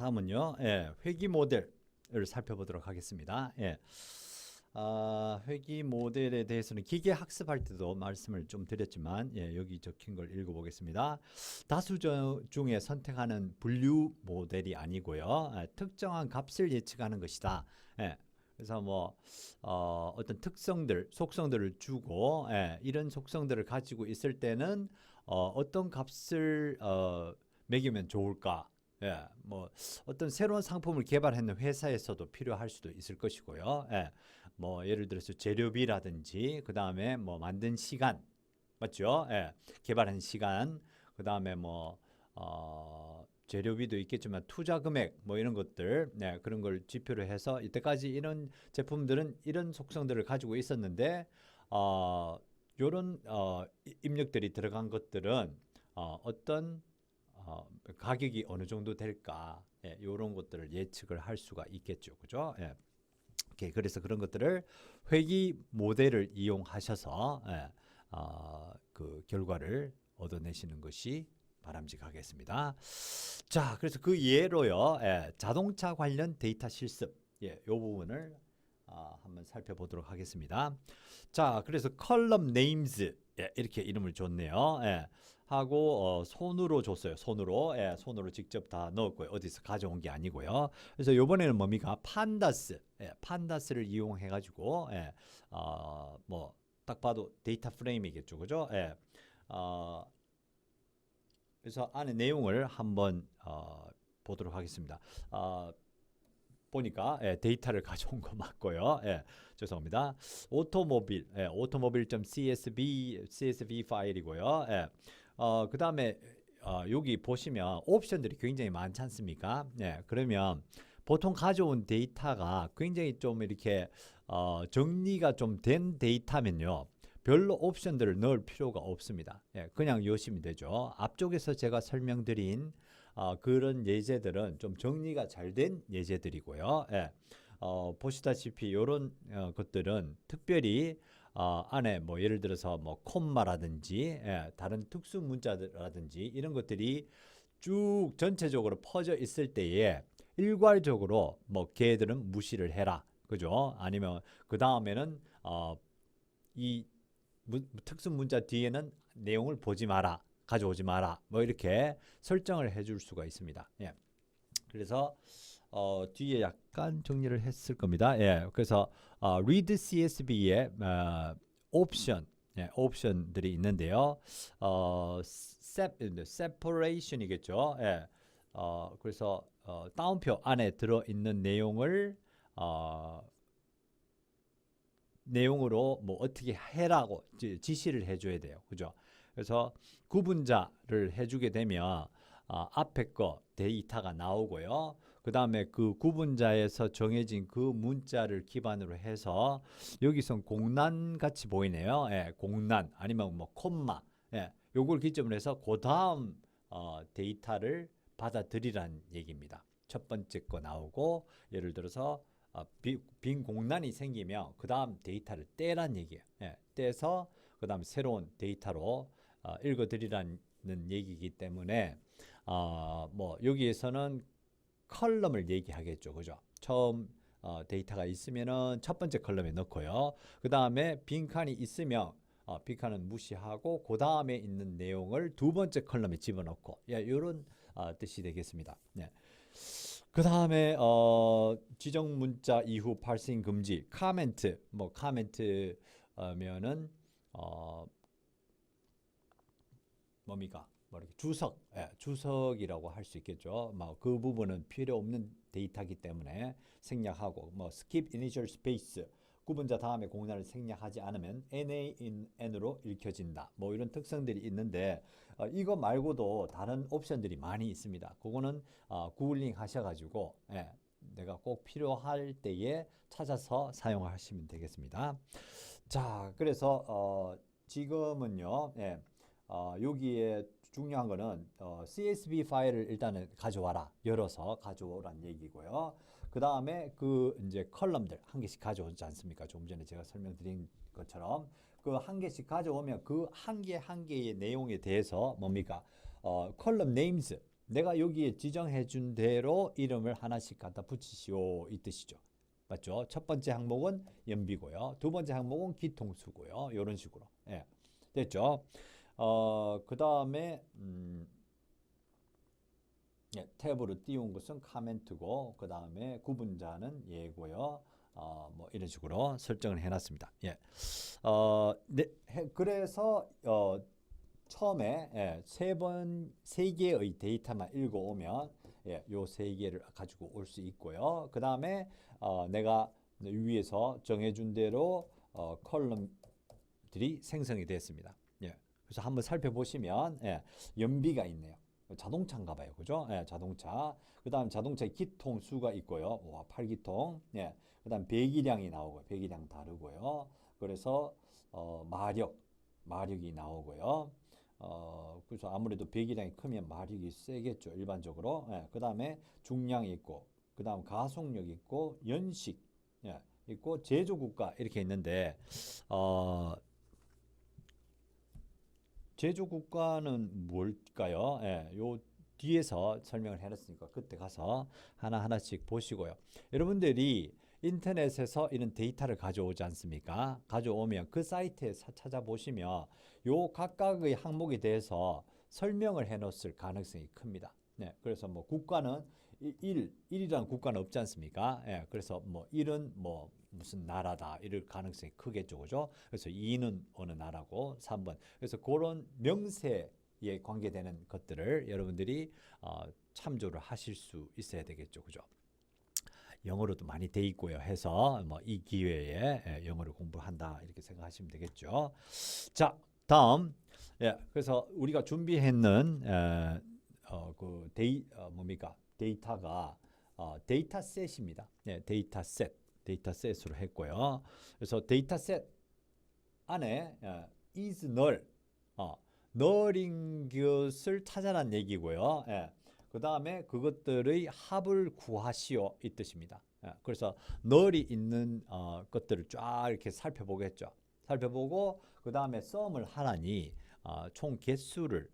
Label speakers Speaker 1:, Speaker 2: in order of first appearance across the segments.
Speaker 1: 다음은요, 회귀 모델을 살펴보도록 하겠습니다. 회귀 모델에 대해서는 기계 학습할 때도 말씀을 좀 드렸지만, 여기 적힌 걸 읽어보겠습니다. 다수 중에 선택하는 분류 모델이 아니고요, 특정한 값을 예측하는 것이다. 그래서 뭐 어떤 특성들, 속성들을 주고, 이런 속성들을 가지고 있을 때는 어떤 값을 매기면 좋을까? 뭐 어떤 새로운 상품을 개발하는 회사에서도 필요할 수도 있을 것이고요. 뭐 예를 들어서 재료비라든지 그 다음에 뭐 만든 시간, 맞죠? 개발한 시간, 그 다음에 뭐 재료비도 있겠지만 투자 금액 뭐 이런 것들, 그런 걸 지표로 해서 이때까지 이런 제품들은 이런 속성들을 가지고 있었는데 요런 입력들이 들어간 것들은 어떤 가격이 어느 정도 될까, 이런 것들을 예측을 할 수가 있겠죠, 그죠? 오케이, 그래서 그런 것들을 회귀 모델을 이용하셔서 그 결과를 얻어내시는 것이 바람직하겠습니다. 자, 그래서 그 예로요, 자동차 관련 데이터 실습, 이 부분을 한번 살펴보도록 하겠습니다. 자, 그래서 컬럼 네임즈, 이렇게 이름을 줬네요. 하고 손으로 줬어요. 손으로, 손으로 직접 다 넣었고요. 어디서 가져온 게 아니고요. 그래서 이번에는 뭡니까? 판다스, 판다스를 이용해 가지고 뭐 딱 봐도 데이터 프레임이겠죠, 그죠? 그래서 안에 내용을 한번 보도록 하겠습니다. 보니까 데이터를 가져온 거 맞고요. 죄송합니다. 오토모빌, 오토모빌.csv 파일이고요. 그 다음에 여기 보시면 옵션들이 굉장히 많지 않습니까? 그러면 보통 가져온 데이터가 굉장히 좀 이렇게 정리가 좀 된 데이터면요, 별로 옵션들을 넣을 필요가 없습니다. 그냥 여시면 되죠. 앞쪽에서 제가 설명드린 그런 예제들은 좀 정리가 잘 된 예제들이고요. 보시다시피 이런 것들은 특별히 안에 뭐 예를 들어서 뭐 콤마라든지 다른 특수 문자라든지 이런 것들이 쭉 전체적으로 퍼져 있을 때에 일괄적으로 뭐 걔들은 무시를 해라, 그죠? 아니면 그 다음에는 이 특수 문자 뒤에는 내용을 보지 마라, 가져오지 마라, 뭐 이렇게 설정을 해줄 수가 있습니다. 그래서 뒤에 약간 정리를 했을 겁니다. 그래서 read CSV의 옵션, 옵션들이 있는데요. separation이겠죠. 그래서 다운표 안에 들어 있는 내용을 내용으로 뭐 어떻게 해라고 지시를 해줘야 돼요, 그죠? 그래서 구분자를 해주게 되면 앞에 거 데이터가 나오고요. 그 다음에 그 구분자에서 정해진 그 문자를 기반으로 해서 여기선 공란 같이 보이네요. 공란 아니면 뭐 콤마, 요걸 기점으로 해서 그 다음 데이터를 받아들이란 얘기입니다. 첫 번째 거 나오고, 예를 들어서 빈 공란이 생기면 그 다음 데이터를 떼란 얘기예요. 떼서 그 다음 새로운 데이터로 읽어드리라는 얘기이기 때문에 뭐 여기에서는 컬럼을 얘기하겠죠, 그죠? 처음 데이터가 있으면은 첫 번째 컬럼에 넣고요. 그 다음에 빈칸이 있으면 빈칸은 무시하고 그 다음에 있는 내용을 두 번째 컬럼에 집어넣고, 이런 뜻이 되겠습니다. 그 다음에 지정 문자 이후 파싱 금지, 카멘트, 뭐 카멘트면은 뭡니까? 뭐 이렇게 주석, 주석이라고 할 수 있겠죠. 뭐 그 부분은 필요 없는 데이터이기 때문에 생략하고, 뭐 skip initial space, 구분자 다음에 공란을 생략하지 않으면 NaN으로 읽혀진다. 뭐 이런 특성들이 있는데 이거 말고도 다른 옵션들이 많이 있습니다. 그거는 구글링 하셔가지고 내가 꼭 필요할 때에 찾아서 사용하시면 되겠습니다. 자, 그래서 지금은요, 여기에 중요한 거는 CSV 파일을 일단은 가져와라, 열어서 가져오란 얘기고요. 그 다음에 그 이제 컬럼들 한 개씩 가져오지 않습니까? 조금 전에 제가 설명드린 것처럼 그 한 개씩 가져오면 그 한 개 한 개의 내용에 대해서 뭡니까? 컬럼 네임즈, 내가 여기에 지정해 준 대로 이름을 하나씩 갖다 붙이시오 이 뜻이죠. 맞죠? 첫 번째 항목은 연비고요. 두 번째 항목은 기통수고요. 이런 식으로. 예. 됐죠? 그다음에 예, 탭으로 띄운 것은 카멘트고 그다음에 구분자는 예고요. 뭐 이런 식으로 설정을 해 놨습니다. 예. 네, 그래서 처음에 예, 세 개의 데이터만 읽어오면 예, 요 세 개를 가지고 올 수 있고요. 그 다음에 내가 위에서 정해준 대로 컬럼들이 생성이 됐습니다. 예, 그래서 한번 살펴보시면 예, 연비가 있네요. 자동차인가 봐요. 그죠? 예, 자동차. 그 다음 자동차의 기통 수가 있고요. 와, 8기통. 예, 그 다음 배기량이 나오고요. 배기량 다르고요. 그래서 마력이 나오고요. 그래서 아무래도 배기량이 크면 마력이 세겠죠. 일반적으로. 예, 그 다음에 중량이 있고, 그 다음 가속력 있고, 연식 예, 있고, 제조국가 이렇게 있는데, 제조국가는 뭘까요? 예, 요 뒤에서 설명을 해놨으니까 그때 가서 하나하나씩 보시고요. 여러분들이 인터넷에서 이런 데이터를 가져오지 않습니까? 가져오면 그 사이트에 찾아보시면 요 각각의 항목에 대해서 설명을 해놓을 가능성이 큽니다. 네, 그래서 뭐 국가는 1이라는 국가는 없지 않습니까? 예, 그래서 뭐 1은 뭐 무슨 나라다 이럴 가능성이 크겠죠. 그죠? 그래서 2는 어느 나라고 3번. 그래서 그런 명세에 관계되는 것들을 여러분들이 참조를 하실 수 있어야 되겠죠. 그죠? 영어로도 많이 돼 있고요. 해서 뭐 이 기회에 영어를 공부한다 이렇게 생각하시면 되겠죠. 자, 다음. 예, 그래서 우리가 준비했는 그 뭡니까? 데이터가 데이터셋입니다. 네, 데이터셋으로 했고요. 그래서 데이터셋 안에 is null, null인 것을 찾아란 얘기고요. 예. 그 다음에 그것들의 합을 구하시오 이 뜻입니다. 예. 그래서 null이 있는 것들을 쫙 이렇게 살펴보겠죠. 살펴보고 그 다음에 sum을 하라니 총 개수를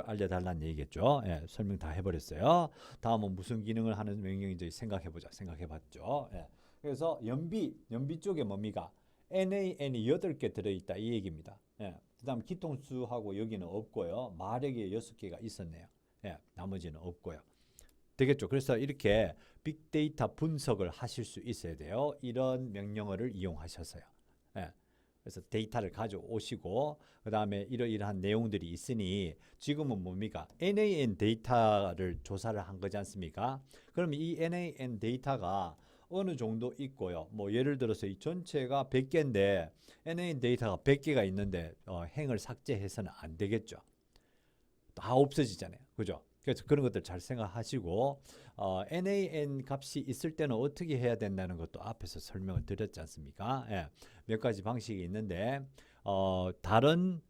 Speaker 1: 알려달라는 얘기겠죠. 예, 설명 다 해버렸어요. 다음은 무슨 기능을 하는 명령인지 생각해보자. 생각해봤죠. 예. 그래서 연비 쪽에 뭡니까? NaN이 8개 들어있다 이 얘기입니다. 예. 그 다음 기통수하고 여기는 없고요. 마력이 6개가 있었네요. 예, 나머지는 없고요. 되겠죠. 그래서 이렇게 빅데이터 분석을 하실 수 있어야 돼요. 이런 명령어를 이용하셔서요. 예. 그래서 데이터를 가져오시고 그 다음에 이러이러한 내용들이 있으니 지금은 뭡니까? NaN 데이터를 조사를 한 거지 않습니까? 그럼 이 NaN 데이터가 어느 정도 있고요. 뭐 예를 들어서 이 전체가 100개인데 NaN 데이터가 100개가 있는데 행을 삭제해서는 안 되겠죠. 다 없어지잖아요. 그죠? 그래서 그런 것들 잘 생각하시고 NaN 값이 있을 때는 어떻게 해야 된다는 것도 앞에서 설명을 드렸지 않습니까? 예, 몇 가지 방식이 있는데 다른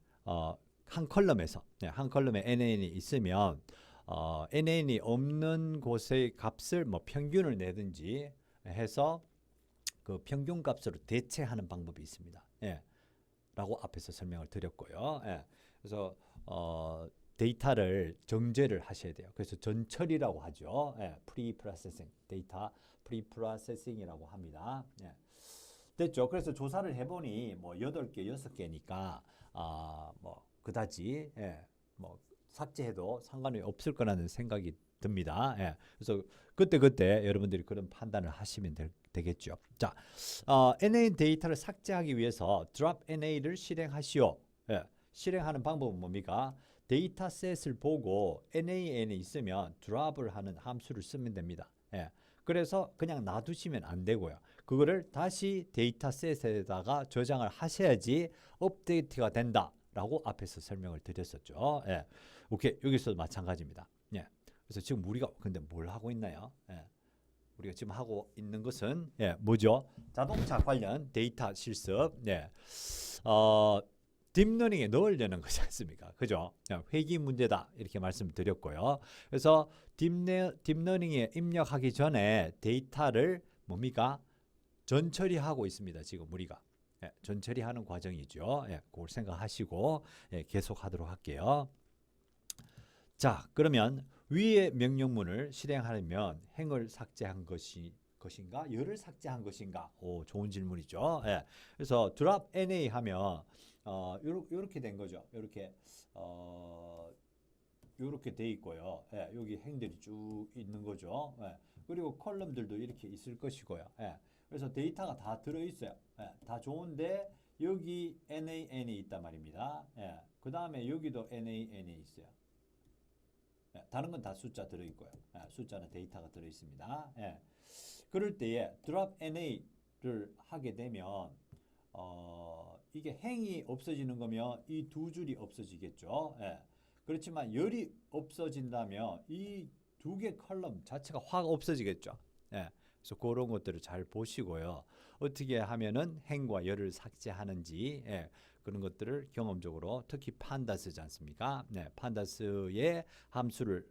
Speaker 1: 한 컬럼에서 한 컬럼에 NaN이 있으면 NaN이 없는 곳의 값을 뭐 평균을 내든지 해서 그 평균 값으로 대체하는 방법이 있습니다. 예, 라고 앞에서 설명을 드렸고요. 예, 그래서 데이터를 정제를 하셔야 돼요. 그래서 전처리라고 하죠. 예, 프리프로세싱, 데이터 프리프로세싱이라고 합니다. 예. 됐죠. 그래서 조사를 해보니 뭐 8개, 6개니까 뭐 그다지 예, 뭐 삭제해도 상관이 없을 거라는 생각이 듭니다. 예. 그래서 그때 여러분들이 그런 판단을 하시면 되겠죠. 자, NA 데이터를 삭제하기 위해서 drop NA를 실행하시오. 예. 실행하는 방법은 뭡니까? 데이터셋을 보고 NaN이 있으면 드랍을 하는 함수를 쓰면 됩니다. 예. 그래서 그냥 놔두시면 안 되고요. 그거를 다시 데이터셋에다가 저장을 하셔야지 업데이트가 된다라고 앞에서 설명을 드렸었죠. 예. 오케이. 여기서도 마찬가지입니다. 예. 그래서 지금 우리가 근데 뭘 하고 있나요? 예. 우리가 지금 하고 있는 것은 뭐죠? 자동차 관련 데이터 실습. 예. 딥러닝에 넣으려는 거지 않습니까? 그죠? 회귀 문제다 이렇게 말씀드렸고요. 그래서 딥러닝에 입력하기 전에 데이터를 뭡니까? 전처리하고 있습니다. 지금 우리가 전처리하는 과정이죠. 그걸 생각하시고 계속하도록 할게요. 자, 그러면 위의 명령문을 실행하려면 행을 삭제한 것인가? 열을 삭제한 것인가? 오, 좋은 질문이죠. 예. 그래서 drop NA 하면 요렇게 된 거죠. 요렇게 돼 있고요. 예, 여기 행들이 쭉 있는 거죠. 예. 그리고 컬럼들도 이렇게 있을 것이고요. 예. 그래서 데이터가 다 들어 있어요. 예. 다 좋은데 여기 NAN이 있단 말입니다. 예. 그 다음에 여기도 NAN이 있어요. 예, 다른 건 다 숫자 들어있고요. 예, 숫자는 데이터가 들어있습니다. 예. 그럴 때에 drop NA를 하게 되면 이게 행이 없어지는 거면 이 두 줄이 없어지겠죠. 예. 그렇지만 열이 없어진다면 이 두 개 컬럼 자체가 확 없어지겠죠. 예. 그래서 그런 것들을 잘 보시고요. 어떻게 하면은 행과 열을 삭제하는지 그런 것들을 경험적으로 특히 판다스지 않습니까? 네, 판다스의 함수를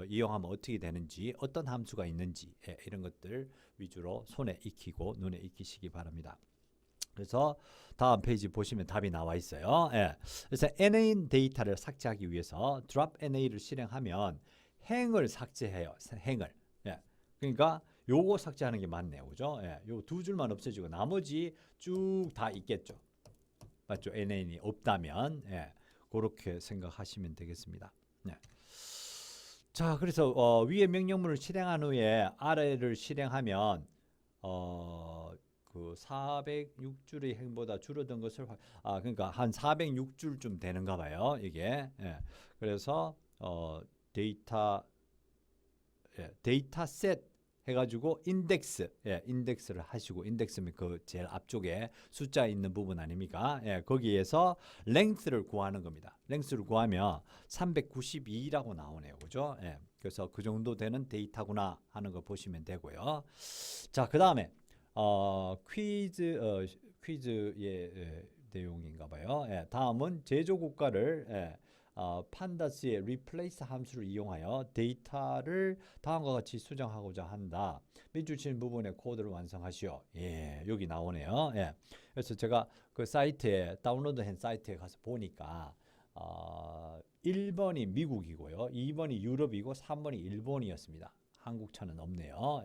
Speaker 1: 이용하면 어떻게 되는지 어떤 함수가 있는지 이런 것들 위주로 손에 익히고 눈에 익히시기 바랍니다. 그래서 다음 페이지 보시면 답이 나와 있어요. 그래서 NA 데이터를 삭제하기 위해서 drop NA를 실행하면 행을 삭제해요. 행을. 그러니까 요거 삭제하는 게 맞네요. 그죠? 요 두 줄만 없어지고 나머지 쭉 다 있겠죠. 맞죠? NA이 없다면 그렇게 생각하시면 되겠습니다. 자, 그래서 위에 명령문을 실행한 후에 아래를 실행하면 그 406줄의 행보다 줄어든 것을 그러니까 한 406줄쯤 되는가 봐요. 이게. 그래서 데이터셋 해가지고 인덱스를 하시고 인덱스면 그 제일 앞쪽에 숫자 있는 부분 아닙니까? 거기에서 length를 구하는 겁니다. length를 구하면 392라고 나오네요. 그죠? 그래서 그 정도 되는 데이터구나 하는 거 보시면 되고요. 자, 그 다음에 퀴즈의 내용인가 봐요. 다음은 제조국가를 판다스의 replace 함수를 이용하여 데이터를 다음과 같이 수정하고자 한다. 밑줄 친 부분의 코드를 완성하시오. 여기 나오네요. 그래서 제가 그 사이트에 다운로드한 사이트에 가서 보니까 1번이 미국이고요. 2번이 유럽이고 3번이 일본이었습니다. 한국차는 없네요.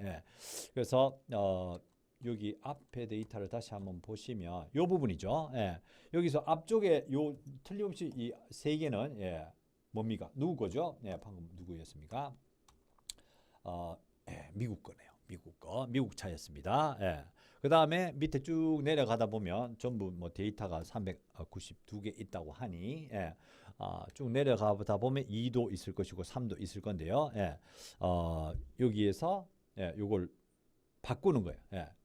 Speaker 1: 그래서 여기 앞에 데이터를 다시 한번 보시면 이 부분이죠. 여기서 앞쪽에 요 틀림없이 이 세 개는 뭡니까? 누구 거죠? 방금 누구였습니까? 미국 거네요. 미국 거, 미국 차였습니다. 그 다음에 밑에 쭉 내려가다 보면 전부 뭐 데이터가 392개 있다고 하니 쭉 내려가다 보면 2도 있을 것이고 3도 있을 건데요. 여기에서 요걸 바꾸는 거예요.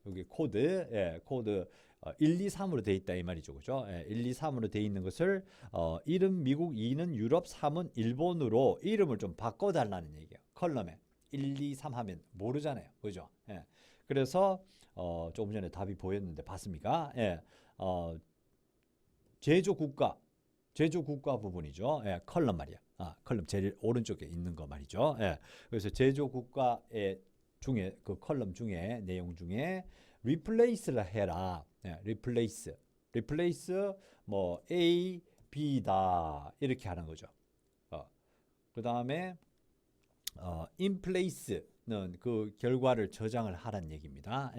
Speaker 1: 여기 코드, 코드 1, 2, 3으로 돼 있다 이 말이죠. 그죠? 1, 2, 3으로 돼 있는 것을 1은 미국, 2는 유럽, 3은 일본으로 이름을 좀 바꿔달라는 얘기예요. 컬럼에 1, 2, 3 하면 모르잖아요. 그죠? 그래서 조금 전에 답이 보였는데 봤습니까? 제조국가 부분이죠. 컬럼 말이야. 컬럼 제일 오른쪽에 있는 거 말이죠. 그래서 제조국가의 중에 그 컬럼 중에 내용 중에 replace를 해라. replace 뭐 A, B다 이렇게 하는 거죠. 그 다음에 in place는 그 결과를 저장을 하라는 얘기입니다.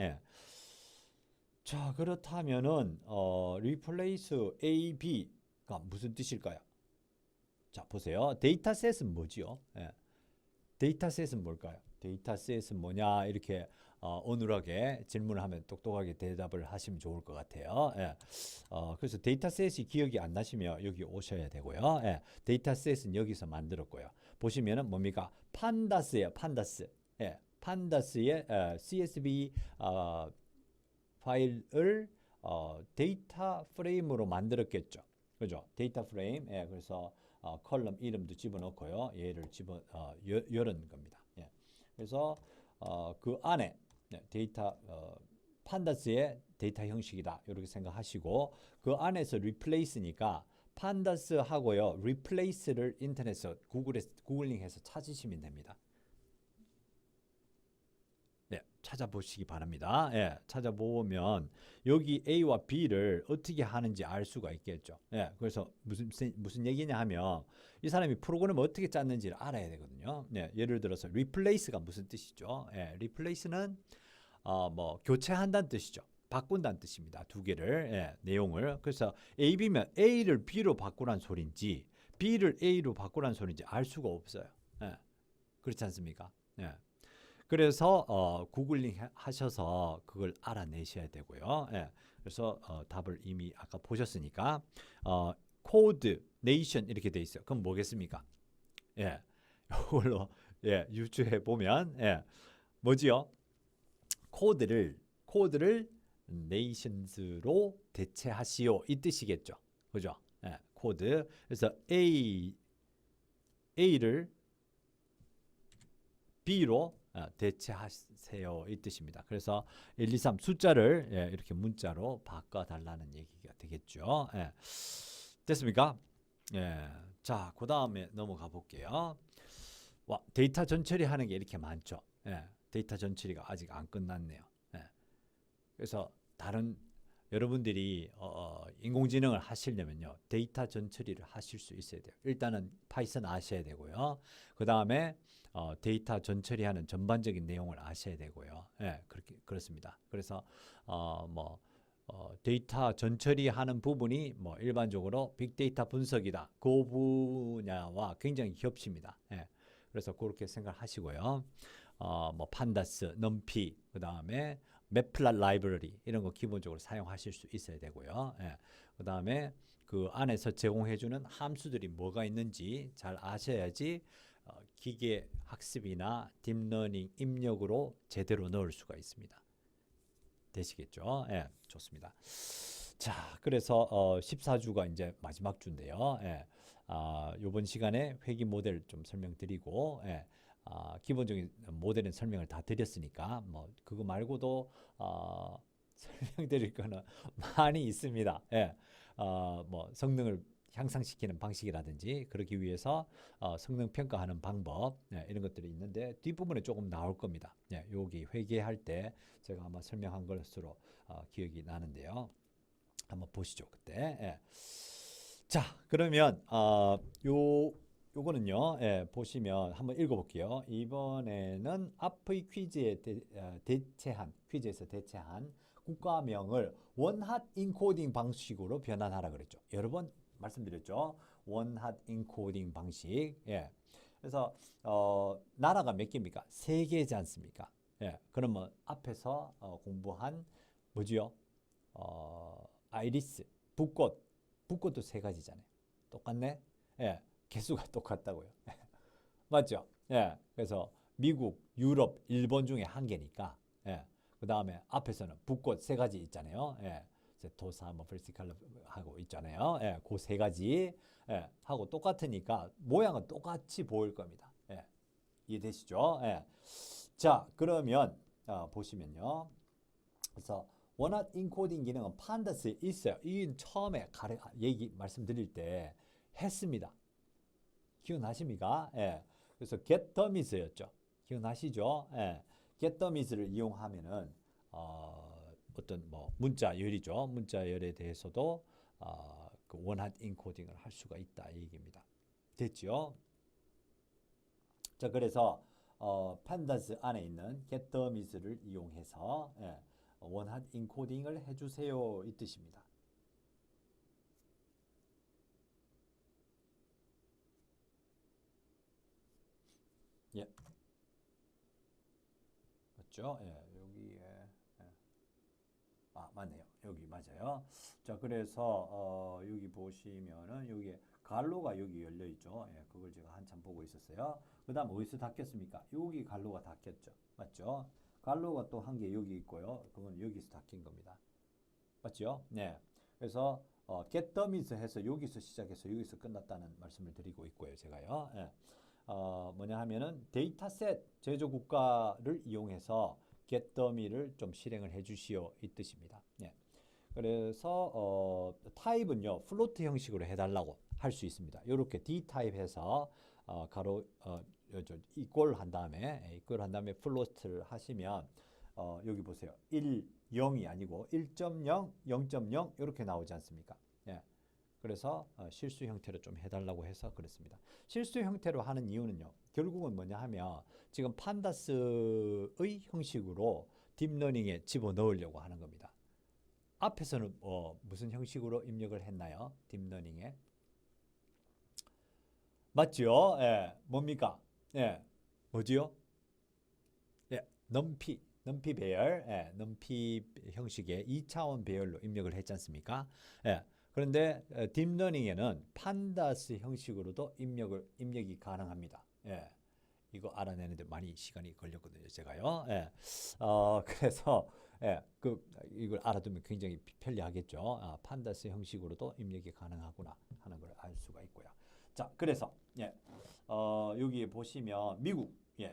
Speaker 1: 자, 그렇다면은 replace A, B가 무슨 뜻일까요? 자, 보세요. 데이터셋은 뭐지요? 데이터셋은 뭘까요? 데이터셋은 뭐냐 이렇게 어눌하게 질문을 하면 똑똑하게 대답을 하시면 좋을 것 같아요. 그래서 데이터셋이 기억이 안 나시면 여기 오셔야 되고요. 데이터셋은 여기서 만들었고요. 보시면은 뭡니까? 판다스예요. 판다스. 판다스의 CSV 파일을 데이터 프레임으로 만들었겠죠. 그죠? 데이터 프레임. 그래서 컬럼 이름도 집어넣고요. 얘를 열은 겁니다. 그래서 그 안에 데이터 판다스의 데이터 형식이다 이렇게 생각하시고 그 안에서 replace니까 판다스하고요 replace를 인터넷에서 구글링해서 찾으시면 됩니다. 찾아보시기 바랍니다. 예, 찾아보면 여기 A와 B를 어떻게 하는지 알 수가 있겠죠. 예, 그래서 무슨 얘기냐 하면 이 사람이 프로그램을 어떻게 짰는지를 알아야 되거든요. 예, 예를 들어서 replace가 무슨 뜻이죠? 예, replace는 뭐 교체한다는 뜻이죠. 바꾼다는 뜻입니다. 두 개를 내용을. 그래서 A, B면 A를 B로 바꾸란 소리인지 B를 A로 바꾸란 소리인지 알 수가 없어요. 예, 그렇지 않습니까? 예. 그래서 구글링 하셔서 그걸 알아내셔야 되고요. 예. 그래서 답을 이미 아까 보셨으니까 코드, 네이션 이렇게 돼 있어요. 그럼 뭐겠습니까? 예, 이걸로 유추해 보면 뭐지요? 코드를 nations로 대체하시오 이 뜻이겠죠. 그죠? 예, 코드. 그래서 A를 B로 대체하세요 이 뜻입니다. 그래서 1, 2, 3 숫자를 이렇게 문자로 바꿔달라는 얘기가 되겠죠. 예. 됐습니까? 예. 자, 그 다음에 넘어가 볼게요. 와, 데이터 전처리 하는 게 이렇게 많죠. 예. 데이터 전처리가 아직 안 끝났네요. 예. 그래서 다른 여러분들이 인공지능을 하시려면요 데이터 전처리를 하실 수 있어야 돼요. 일단은 파이썬 아셔야 되고요. 그 다음에 데이터 전처리하는 전반적인 내용을 아셔야 되고요. 예, 그렇습니다. 그래서 데이터 전처리하는 부분이 뭐 일반적으로 빅데이터 분석이다. 그 분야와 굉장히 겹칩니다. 예, 그래서 그렇게 생각하시고요. 뭐 판다스, 넘피, 그 다음에 매플랏 라이브러리 이런 거 기본적으로 사용하실 수 있어야 되고요. 예. 그 다음에 그 안에서 제공해주는 함수들이 뭐가 있는지 잘 아셔야지 기계 학습이나 딥러닝 입력으로 제대로 넣을 수가 있습니다. 되시겠죠? 예, 좋습니다. 자, 그래서 14주가 이제 마지막 주인데요. 예. 이번 시간에 회귀 모델 좀 설명드리고 기본적인 모델은 설명을 다 드렸으니까 뭐 그거 말고도 설명드릴 거는 많이 있습니다. 예. 뭐 성능을 향상시키는 방식이라든지 그러기 위해서 성능 평가하는 방법 이런 것들이 있는데 뒷부분에 조금 나올 겁니다. 여기 회계할 때 제가 아마 설명한 것으로 기억이 나는데요. 한번 보시죠 그때. 자, 그러면 요거는요. 보시면 한번 읽어볼게요. 이번에는 앞의 퀴즈에 퀴즈에서 대체한 국가명을 원핫 인코딩 방식으로 변환하라 그랬죠. 여러 번 말씀드렸죠. 원핫 인코딩 방식. 그래서 나라가 몇 개입니까? 3개지 않습니까? 그러면 앞에서 공부한 뭐지요? 아이리스, 붓꽃도 3가지잖아요. 똑같네? 개수가 똑같다고요. 맞죠? 그래서 미국, 유럽, 일본 중에 1개니까. 그 다음에 앞에서는 붓꽃 3가지 있잖아요. 도사, 뭐 vertical 하고 있잖아요. 그 3가지 하고 똑같으니까 모양은 똑같이 보일 겁니다. 이해되시죠? 자, 그러면 보시면요. 그래서 원핫 인코딩 기능은 판다스에 있어요. 이 처음에 말씀드릴 때 했습니다. 기억나십니까? 그래서 get dummies였죠. 기억나시죠? get dummies를 이용하면은 어떤 뭐 문자열이죠. 문자열에 대해서도 그 원핫 인코딩을 할 수가 있다 이 얘기입니다. 됐죠? 자, 그래서 판다스 안에 있는 get dummies를 이용해서 원핫 인코딩을 해주세요 이 뜻입니다. 예, 맞죠? 여기에 맞네요. 여기 맞아요. 자, 그래서 여기 보시면은 여기에 갈로가 여기 열려 있죠. 그걸 제가 한참 보고 있었어요. 그다음 어디서 닫혔습니까? 여기 갈로가 닫혔죠. 맞죠? 갈로가 또 1개 여기 있고요. 그건 여기서 닫힌 겁니다. 맞죠? 네. 그래서 get dummies 해서 여기서 시작해서 여기서 끝났다는 말씀을 드리고 있고요. 제가요. 뭐냐 하면은 데이터셋 제조 국가를 이용해서 get dummy를 좀 실행을 해 주시오 이 뜻입니다. 그래서 타입은요 플로트 형식으로 해달라고 할 수 있습니다. 이렇게 D 타입해서 가로 이퀄 한 다음에 플로트를 하시면 여기 보세요. 1, 0이 아니고 1.0, 0.0 이렇게 나오지 않습니까? 예. 그래서 실수 형태로 좀 해달라고 해서 그랬습니다. 실수 형태로 하는 이유는요. 결국은 뭐냐 하면 지금 판다스의 형식으로 딥러닝에 집어넣으려고 하는 겁니다. 앞에서는 무슨 형식으로 입력을 했나요? 딥러닝에. 맞죠? 예. 뭡니까? 예. 뭐지요? 예. 넘피 배열, 예. 넘피 형식의 2차원 배열로 입력을 했지 않습니까? 예. 그런데 딥러닝에는 판다스 형식으로도 입력이 가능합니다. 예. 이거 알아내는데 많이 시간이 걸렸거든요, 제가요. 예. 그래서 예, 이걸 알아두면 굉장히 편리하겠죠. 판다스 형식으로도 입력이 가능하구나 하는 걸 알 수가 있고요. 자, 그래서 예, 여기에 보시면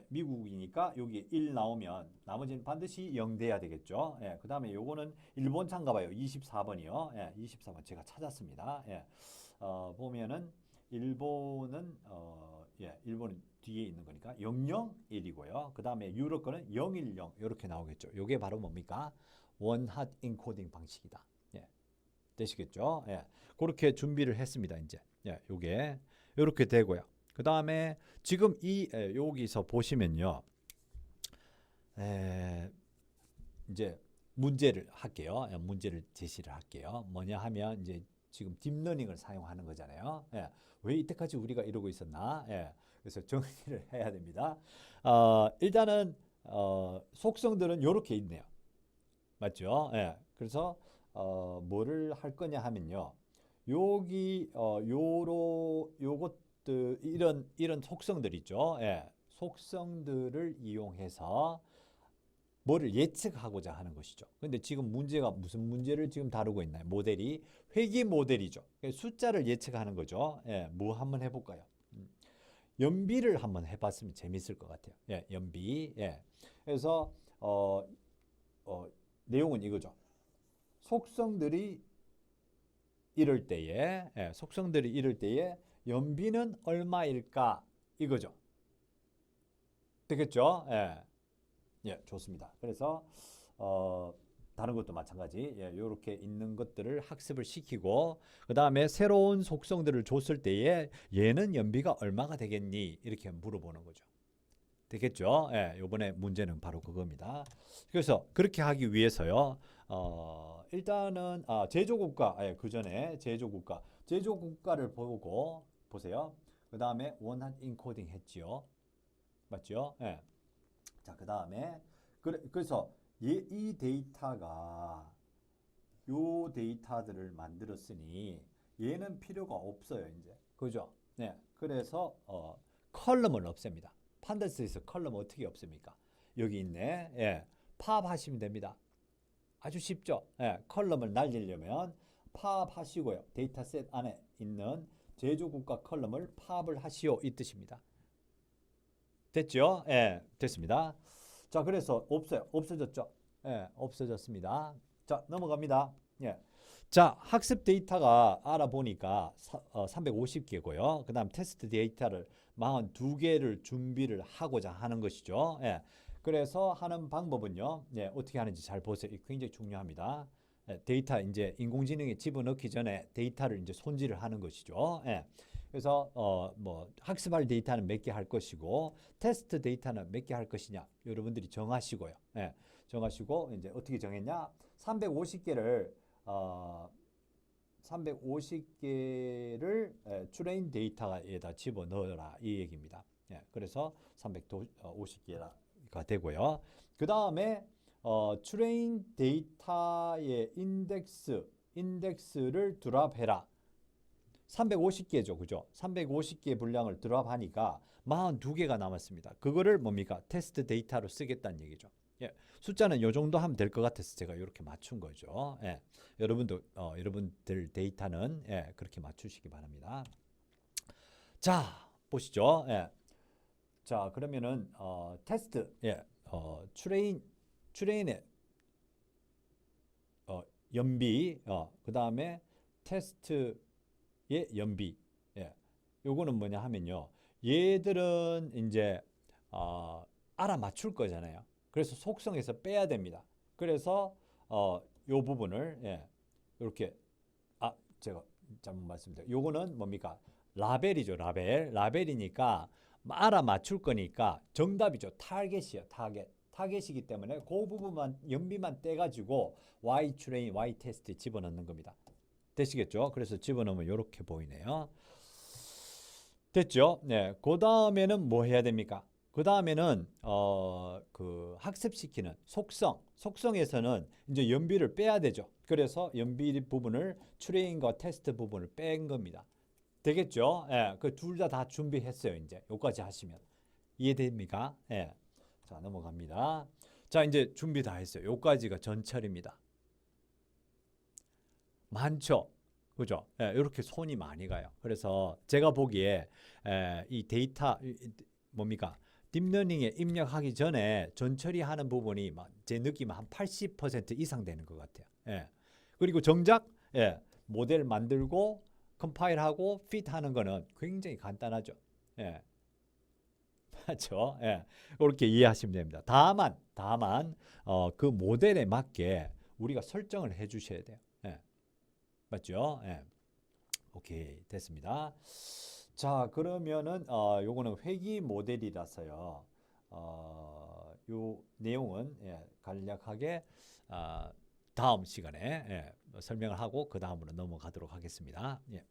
Speaker 1: 미국이니까 여기 1 나오면 나머지는 반드시 0 돼야 되겠죠. 예, 그 다음에 요거는 일본 참가봐요. 24번이요. 예, 24번 제가 찾았습니다. 예, 보면은 일본은 일본은 뒤에 있는 거니까 001이고요. 그 다음에 유럽 거는 010 이렇게 나오겠죠. 요게 바로 뭡니까? 원핫 인코딩 방식이다. 예, 되시겠죠? 예, 그렇게 준비를 했습니다. 이제 요게 이렇게 되고요. 그 다음에 지금 여기서 보시면요. 이제 문제를 할게요. 문제를 제시를 할게요. 뭐냐 하면 이제 지금 딥러닝을 사용하는 거잖아요. 예, 왜 이때까지 우리가 이러고 있었나? 예, 그래서 정리를 해야 됩니다. 일단은 속성들은 이렇게 있네요. 맞죠? 예, 그래서 뭐를 할 거냐 하면요. 여기 요것들 이런 속성들 있죠. 예, 속성들을 이용해서 뭐를 예측하고자 하는 것이죠. 근데 지금 문제가 무슨 문제를 지금 다루고 있나요? 모델이 회귀 모델이죠. 숫자를 예측하는 거죠. 예, 뭐 한번 해볼까요? 연비를 한번 해봤으면 재밌을 것 같아요. 예, 연비. 예. 그래서 내용은 이거죠. 속성들이 이럴 때에 연비는 얼마일까 이거죠. 되겠죠? 예. 예, 좋습니다. 그래서 다른 것도 마찬가지. 예, 이렇게 있는 것들을 학습을 시키고 그 다음에 새로운 속성들을 줬을 때에 얘는 연비가 얼마가 되겠니? 이렇게 물어보는 거죠. 되겠죠? 예, 이번에 문제는 바로 그겁니다. 그래서 그렇게 하기 위해서요. 일단은 제조국가, 그 전에 제조국가를 보고 보세요. 그 다음에 원한 인코딩 했지요. 맞죠? 예. 자, 그 다음에 그래서 이 데이터가 요 데이터들을 만들었으니 얘는 필요가 없어요, 이제. 그죠? 네. 그래서 컬럼을 없앱니다. 판다스에서 컬럼 어떻게 없습니까? 여기 있네. 예. 팝하시면 됩니다. 아주 쉽죠? 예. 컬럼을 날리려면 팝하시고요. 데이터셋 안에 있는 제조국가 컬럼을 팝을 하시오 이 뜻입니다. 됐죠? 예, 됐습니다. 자, 그래서 없어졌죠? 예, 없어졌습니다. 자, 넘어갑니다. 예. 자, 학습 데이터가 알아보니까 350개고요. 그 다음 테스트 데이터를 42개를 준비를 하고자 하는 것이죠. 예. 그래서 하는 방법은요. 예, 어떻게 하는지 잘 보세요. 굉장히 중요합니다. 예, 데이터 이제 인공지능에 집어넣기 전에 데이터를 이제 손질을 하는 것이죠. 예. 그래서 뭐 학습할 데이터는 몇 개 할 것이고 테스트 데이터는 몇 개 할 것이냐 여러분들이 정하시고요. 예, 정하시고 이제 어떻게 정했냐? 350개를 350개를 트레인 데이터에다 집어넣어라 이 얘기입니다. 예, 그래서 350개가 되고요. 그 다음에 트레인 데이터의 인덱스를 드랍해라. 350개죠. 그죠? 350개 분량을 드랍하니까 42개가 남았습니다. 그거를 뭡니까? 테스트 데이터로 쓰겠다는 얘기죠. 예, 숫자는 요 정도 하면 될 것 같아서 제가 이렇게 맞춘 거죠. 예, 여러분들 데이터는 그렇게 맞추시기 바랍니다. 자, 보시죠. 예. 자, 그러면은 테스트, 트레인의 연비, 그 다음에 테스트의 연비. 예. 요거는 뭐냐 하면요. 얘들은 이제 알아맞출 거잖아요. 그래서 속성에서 빼야 됩니다. 그래서 요 부분을 이렇게 제가 잘못 말씀드렸어요. 요거는 뭡니까? 라벨이죠. 라벨이니까 알아맞출 거니까 정답이죠. 타겟이요. 타겟이기 때문에 그 부분만 연비만 떼가지고 Y 트레인, Y 테스트에 집어넣는 겁니다. 되시겠죠? 그래서 집어넣으면 이렇게 보이네요. 됐죠? 네. 그 다음에는 뭐 해야 됩니까? 그 다음에는 그 학습시키는 속성에서는 이제 연비를 빼야 되죠. 그래서 연비 부분을 트레인과 테스트 부분을 뺀 겁니다. 되겠죠? 예, 그 둘 다 준비했어요. 이제 여기까지 하시면 이해됩니까? 예. 자, 넘어갑니다. 자, 이제 준비 다 했어요. 여기까지가 전철입니다. 많죠? 그죠? 예, 이렇게 손이 많이 가요. 그래서 제가 보기에 이 데이터 뭡니까? 딥러닝에 입력하기 전에 전처리하는 부분이 제 느낌은 한 80% 이상 되는 것 같아요. 예. 그리고 정작 모델 만들고 컴파일하고 핏하는 거는 굉장히 간단하죠. 예. 맞죠? 예. 그렇게 이해하시면 됩니다. 다만 그 모델에 맞게 우리가 설정을 해 주셔야 돼요. 예. 맞죠? 예. 오케이, 됐습니다. 자, 그러면은 요거는 회기 모델이라서요. 요 내용은 간략하게 다음 시간에 설명을 하고 그 다음으로 넘어가도록 하겠습니다. 예.